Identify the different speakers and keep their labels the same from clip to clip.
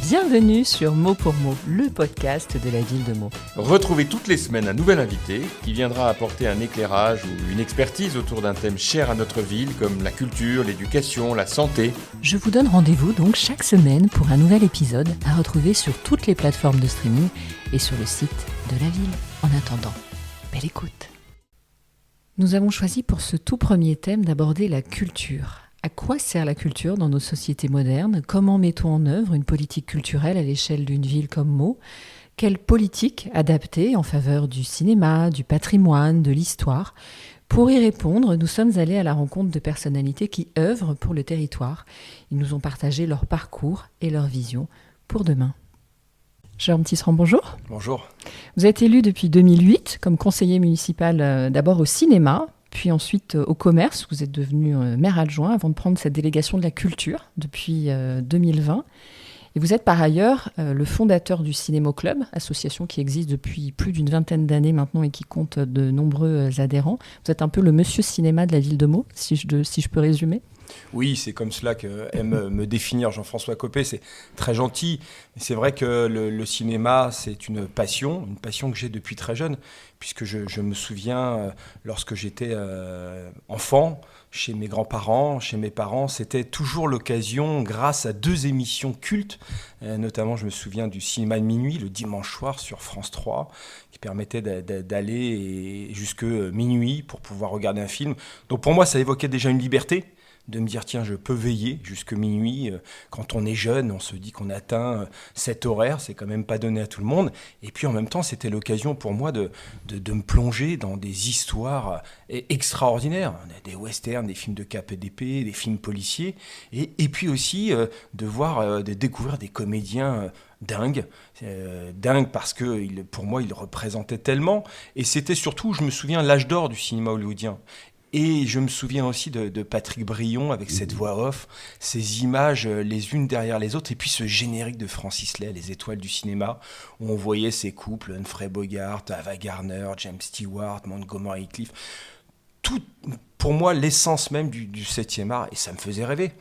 Speaker 1: Bienvenue sur Mot pour Mot, le podcast de la ville de Meaux.
Speaker 2: Retrouvez toutes les semaines un nouvel invité qui viendra apporter un éclairage ou une expertise autour d'un thème cher à notre ville comme la culture, l'éducation, la santé.
Speaker 1: Je vous donne rendez-vous donc chaque semaine pour un nouvel épisode à retrouver sur toutes les plateformes de streaming et sur le site de la ville. En attendant, belle écoute. Nous avons choisi pour ce tout premier thème d'aborder la culture. À quoi sert la culture dans nos sociétés modernes ? Comment mettons en œuvre une politique culturelle à l'échelle d'une ville comme Meaux ? Quelle politique adapter en faveur du cinéma, du patrimoine, de l'histoire ? Pour y répondre, nous sommes allés à la rencontre de personnalités qui œuvrent pour le territoire. Ils nous ont partagé leur parcours et leur vision pour demain. Jérôme Tisserand, bonjour.
Speaker 3: Bonjour.
Speaker 1: Vous êtes élu depuis 2008 comme conseiller municipal d'abord au cinéma, puis ensuite au commerce. Vous êtes devenu maire adjoint avant de prendre cette délégation de la culture depuis 2020. Et vous êtes par ailleurs le fondateur du Cinémo Club, association qui existe depuis plus d'une vingtaine d'années maintenant et qui compte de nombreux adhérents. Vous êtes un peu le monsieur cinéma de la ville de Meaux, si je peux résumer.
Speaker 3: Oui, c'est comme cela qu'aime me définir Jean-François Copé, c'est très gentil. C'est vrai que le cinéma, c'est une passion que j'ai depuis très jeune, puisque je me souviens, lorsque j'étais enfant, chez mes grands-parents, chez mes parents, c'était toujours l'occasion, grâce à deux émissions cultes, notamment je me souviens du cinéma de minuit, le dimanche soir sur France 3, qui permettait d'aller jusque minuit pour pouvoir regarder un film. Donc pour moi, ça évoquait déjà une liberté, de me dire, tiens, je peux veiller jusque minuit. Quand on est jeune, on se dit qu'on atteint cet horaire, c'est quand même pas donné à tout le monde. Et puis en même temps, c'était l'occasion pour moi de me plonger dans des histoires extraordinaires. On a des westerns, des films de cap et d'épée, des films policiers. Et puis aussi de découvrir des comédiens dingues parce que pour moi, ils représentaient tellement. Et c'était surtout, je me souviens, l'âge d'or du cinéma hollywoodien. Et je me souviens aussi de Patrick Brion avec cette voix off, ces images les unes derrière les autres, et puis ce générique de Francis Lay, Les Étoiles du cinéma, où on voyait ces couples, Humphrey Bogart, Ava Gardner, James Stewart, Montgomery Clift. Tout, pour moi, l'essence même du 7e art, et ça me faisait rêver.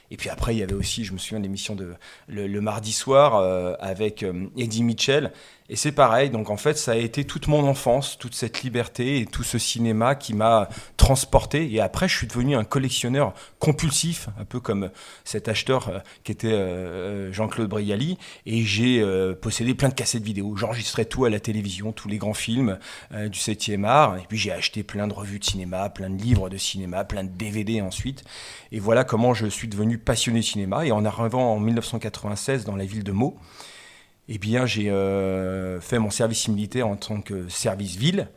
Speaker 3: Et puis après, il y avait aussi, je me souviens de l'émission le mardi soir avec Eddie Mitchell. Et c'est pareil, donc en fait, ça a été toute mon enfance, toute cette liberté et tout ce cinéma qui m'a transporté. Et après, je suis devenu un collectionneur compulsif, un peu comme cet acheteur qui était Jean-Claude Brialy. Et j'ai possédé plein de cassettes vidéo. J'enregistrais tout à la télévision, tous les grands films du 7e art. Et puis j'ai acheté plein de revues de cinéma, plein de livres de cinéma, plein de DVD ensuite. Et voilà comment je suis devenu passionné de cinéma. Et en arrivant en 1996 dans la ville de Meaux, eh bien, j'ai fait mon service militaire en tant que service ville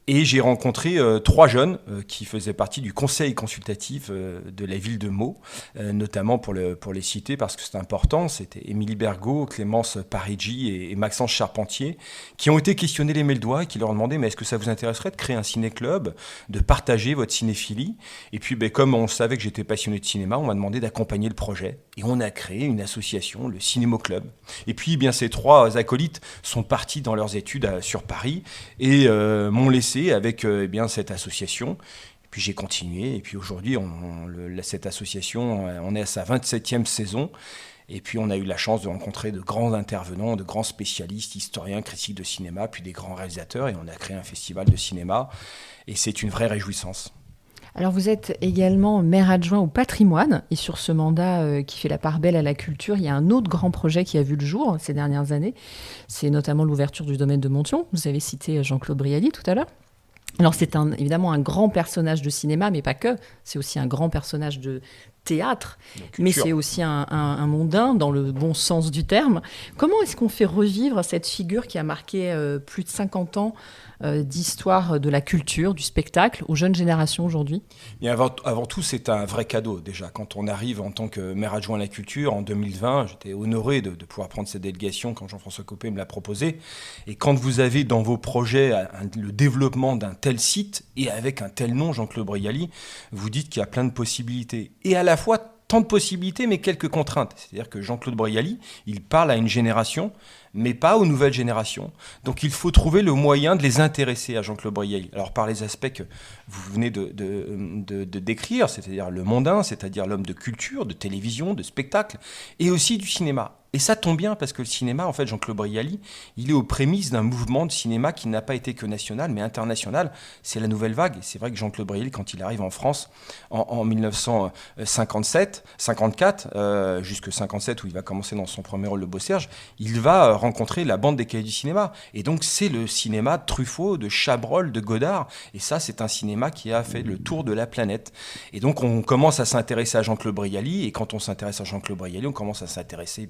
Speaker 3: et j'ai rencontré 3 jeunes qui faisaient partie du conseil consultatif de la ville de Meaux, notamment pour les citer parce que c'est important. C'était Émilie Bergot, Clémence Parigi et Maxence Charpentier qui ont été questionnés les Meldois et qui leur ont demandé mais est-ce que ça vous intéresserait de créer un ciné-club, de partager votre cinéphilie ? Et puis comme on savait que j'étais passionné de cinéma, on m'a demandé d'accompagner le projet et on a créé une association, le Cinémo Club. Et puis ces 3 acolytes sont partis dans leurs études sur Paris et m'ont laissé avec cette association. Et puis j'ai continué. Et puis aujourd'hui, cette association, on est à sa 27e saison. Et puis on a eu la chance de rencontrer de grands intervenants, de grands spécialistes, historiens, critiques de cinéma, puis des grands réalisateurs. Et on a créé un festival de cinéma. Et c'est une vraie réjouissance.
Speaker 1: Alors vous êtes également maire adjoint au patrimoine et sur ce mandat qui fait la part belle à la culture, il y a un autre grand projet qui a vu le jour ces dernières années. C'est notamment l'ouverture du domaine de Monthyon. Vous avez cité Jean-Claude Brialy tout à l'heure. Alors c'est évidemment un grand personnage de cinéma, mais pas que. C'est aussi un grand personnage de théâtre, mais c'est aussi un mondain dans le bon sens du terme. Comment est-ce qu'on fait revivre cette figure qui a marqué plus de 50 ans d'histoire de la culture, du spectacle, aux jeunes générations aujourd'hui ?
Speaker 3: Et avant tout, c'est un vrai cadeau déjà. Quand on arrive en tant que maire adjoint à la culture, en 2020, j'étais honoré de pouvoir prendre cette délégation quand Jean-François Copé me l'a proposé. Et quand vous avez dans vos projets le développement d'un tel site et avec un tel nom, Jean-Claude Brialy, vous dites qu'il y a plein de possibilités. Et à la fois, tant de possibilités, mais quelques contraintes. C'est-à-dire que Jean-Claude Brialy, il parle à une génération, mais pas aux nouvelles générations. Donc il faut trouver le moyen de les intéresser à Jean-Claude Brialy. Alors par les aspects que vous venez de décrire, c'est-à-dire le mondain, c'est-à-dire l'homme de culture, de télévision, de spectacle, et aussi du cinéma. Et ça tombe bien parce que le cinéma, en fait, Jean-Claude Brialy, il est aux prémices d'un mouvement de cinéma qui n'a pas été que national, mais international. C'est la nouvelle vague. Et c'est vrai que Jean-Claude Brialy, quand il arrive en France en 1954, jusque 57 où il va commencer dans son premier rôle de Beauserge, il va rencontrer la bande des Cahiers du cinéma. Et donc c'est le cinéma de Truffaut, de Chabrol, de Godard. Et ça, c'est un cinéma qui a fait le tour de la planète. Et donc on commence à s'intéresser à Jean-Claude Brialy. Et quand on s'intéresse à Jean-Claude Brialy, on commence à s'intéresser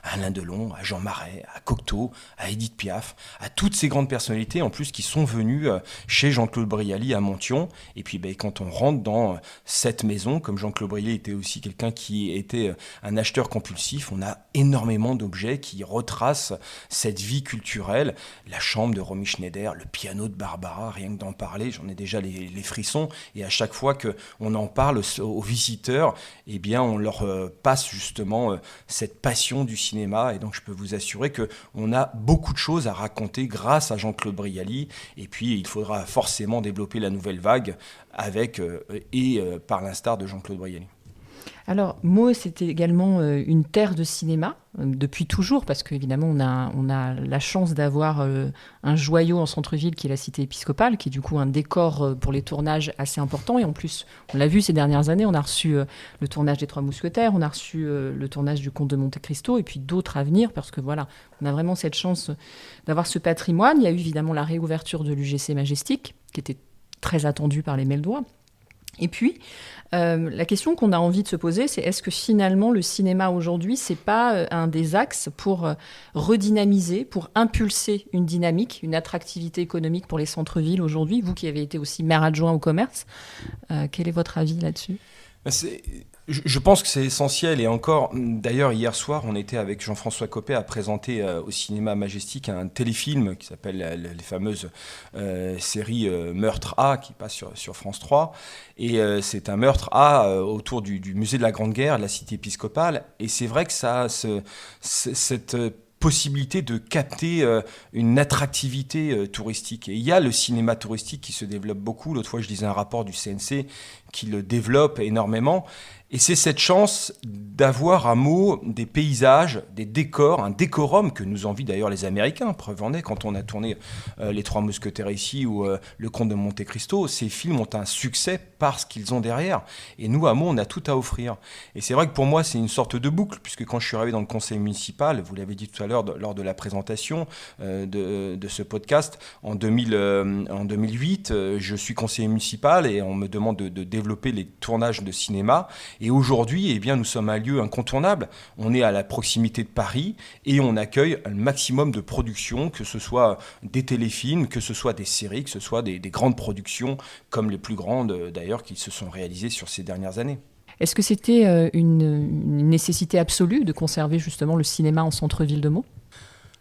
Speaker 3: à Alain Delon, à Jean Marais, à Cocteau, à Édith Piaf, à toutes ces grandes personnalités en plus qui sont venues chez Jean-Claude Brialy à Monthyon. Et puis quand on rentre dans cette maison, comme Jean-Claude Brialy était aussi quelqu'un qui était un acheteur compulsif, on a énormément d'objets qui retracent cette vie culturelle. La chambre de Romy Schneider, le piano de Barbara, rien que d'en parler, j'en ai déjà les frissons. Et à chaque fois qu'on en parle aux visiteurs, eh bien on leur passe justement cette passion du cinéma. Et donc je peux vous assurer qu'on a beaucoup de choses à raconter grâce à Jean-Claude Brialy. Et puis il faudra forcément développer la nouvelle vague avec par l'instar de Jean-Claude Brialy.
Speaker 1: Alors, Meaux, c'était également une terre de cinéma, depuis toujours, parce qu'évidemment, on a la chance d'avoir un joyau en centre-ville qui est la cité épiscopale, qui est du coup un décor pour les tournages assez important. Et en plus, on l'a vu ces dernières années, on a reçu le tournage des Trois Mousquetaires, on a reçu le tournage du Comte de Monte-Cristo, et puis d'autres à venir, parce que voilà, on a vraiment cette chance d'avoir ce patrimoine. Il y a eu évidemment la réouverture de l'UGC Majestic, qui était très attendue par les Meldois. Et puis, la question qu'on a envie de se poser, c'est est-ce que finalement le cinéma aujourd'hui, c'est pas un des axes pour redynamiser, pour impulser une dynamique, une attractivité économique pour les centres-villes aujourd'hui? Vous qui avez été aussi maire adjoint au commerce, quel est votre avis là-dessus?
Speaker 3: Je pense que c'est essentiel et encore, d'ailleurs hier soir on était avec Jean-François Copé à présenter au cinéma Majestic un téléfilm qui s'appelle les fameuses séries Meurtre A qui passe sur France 3 et c'est un meurtre A autour du musée de la Grande Guerre, de la cité épiscopale, et c'est vrai que ça a cette possibilité de capter une attractivité touristique. Et il y a le cinéma touristique qui se développe beaucoup. L'autre fois, je lisais un rapport du CNC qui le développe énormément. Et c'est cette chance d'avoir à Meaux des paysages, des décors, un décorum que nous envient d'ailleurs les Américains. Preuve en est, quand on a tourné Les Trois Mousquetaires ici ou Le Comte de Monte-Cristo, ces films ont un succès parce qu'ils ont derrière. Et nous, à Meaux, on a tout à offrir. Et c'est vrai que pour moi, c'est une sorte de boucle, puisque quand je suis arrivé dans le conseil municipal, vous l'avez dit tout à l'heure lors de la présentation de ce podcast, en 2008, je suis conseiller municipal et on me demande de développer les tournages de cinéma. Et aujourd'hui, eh bien, nous sommes un lieu incontournable. On est à la proximité de Paris et on accueille un maximum de productions, que ce soit des téléfilms, que ce soit des séries, que ce soit des grandes productions, comme les plus grandes d'ailleurs, qui se sont réalisées sur ces dernières années.
Speaker 1: Est-ce que c'était une nécessité absolue de conserver justement le cinéma en centre-ville de Meaux?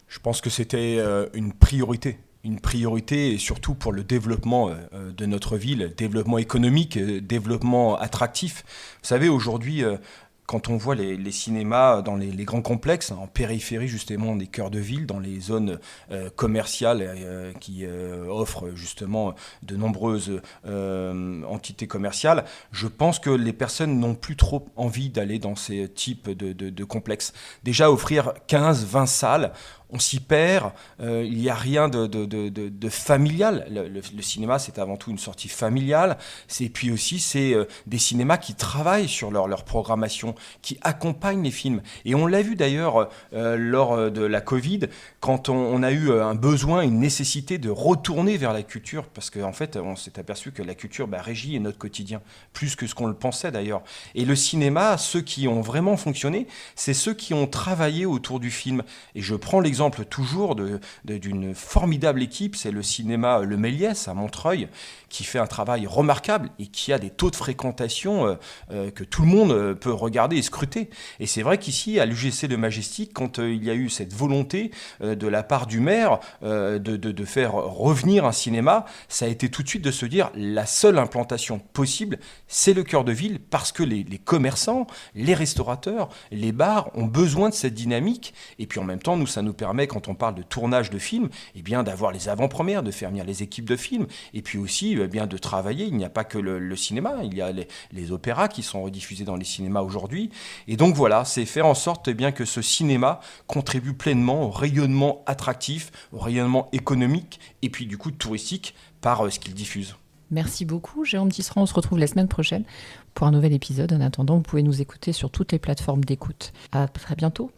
Speaker 3: Je pense que c'était une priorité. Une priorité, et surtout pour le développement de notre ville, développement économique, développement attractif. Vous savez, aujourd'hui, quand on voit les cinémas dans les grands complexes, en périphérie justement des cœurs de ville, dans les zones commerciales qui offrent justement de nombreuses entités commerciales, je pense que les personnes n'ont plus trop envie d'aller dans ces types de complexes. Déjà, offrir 15-20 salles, on s'y perd, il n'y a rien de familial. Le cinéma, c'est avant tout une sortie familiale. Et puis aussi, c'est des cinémas qui travaillent sur leur programmation, qui accompagnent les films. Et on l'a vu d'ailleurs lors de la Covid, quand on a eu un besoin, une nécessité de retourner vers la culture, parce qu'en fait, on s'est aperçu que la culture régit notre quotidien, plus que ce qu'on le pensait d'ailleurs. Et le cinéma, ceux qui ont vraiment fonctionné, c'est ceux qui ont travaillé autour du film. Et je prends l'exemple toujours d'une formidable équipe, c'est le cinéma Le Méliès à Montreuil, qui fait un travail remarquable et qui a des taux de fréquentation que tout le monde peut regarder et scruter. Et c'est vrai qu'ici, à l'UGC de Majestic, quand il y a eu cette volonté de la part du maire de faire revenir un cinéma, ça a été tout de suite de se dire la seule implantation possible, c'est le cœur de ville, parce que les commerçants, les restaurateurs, les bars ont besoin de cette dynamique. Et puis en même temps, ça nous permet permet, quand on parle de tournage de films, eh bien, d'avoir les avant-premières, de faire venir les équipes de films, et puis aussi eh bien, de travailler. Il n'y a pas que le cinéma, il y a les opéras qui sont rediffusés dans les cinémas aujourd'hui. Et donc voilà, c'est faire en sorte eh bien, que ce cinéma contribue pleinement au rayonnement attractif, au rayonnement économique, et puis du coup touristique par ce qu'il diffuse.
Speaker 1: Merci beaucoup, Jérôme Tisserand. On se retrouve la semaine prochaine pour un nouvel épisode. En attendant, vous pouvez nous écouter sur toutes les plateformes d'écoute. À très bientôt.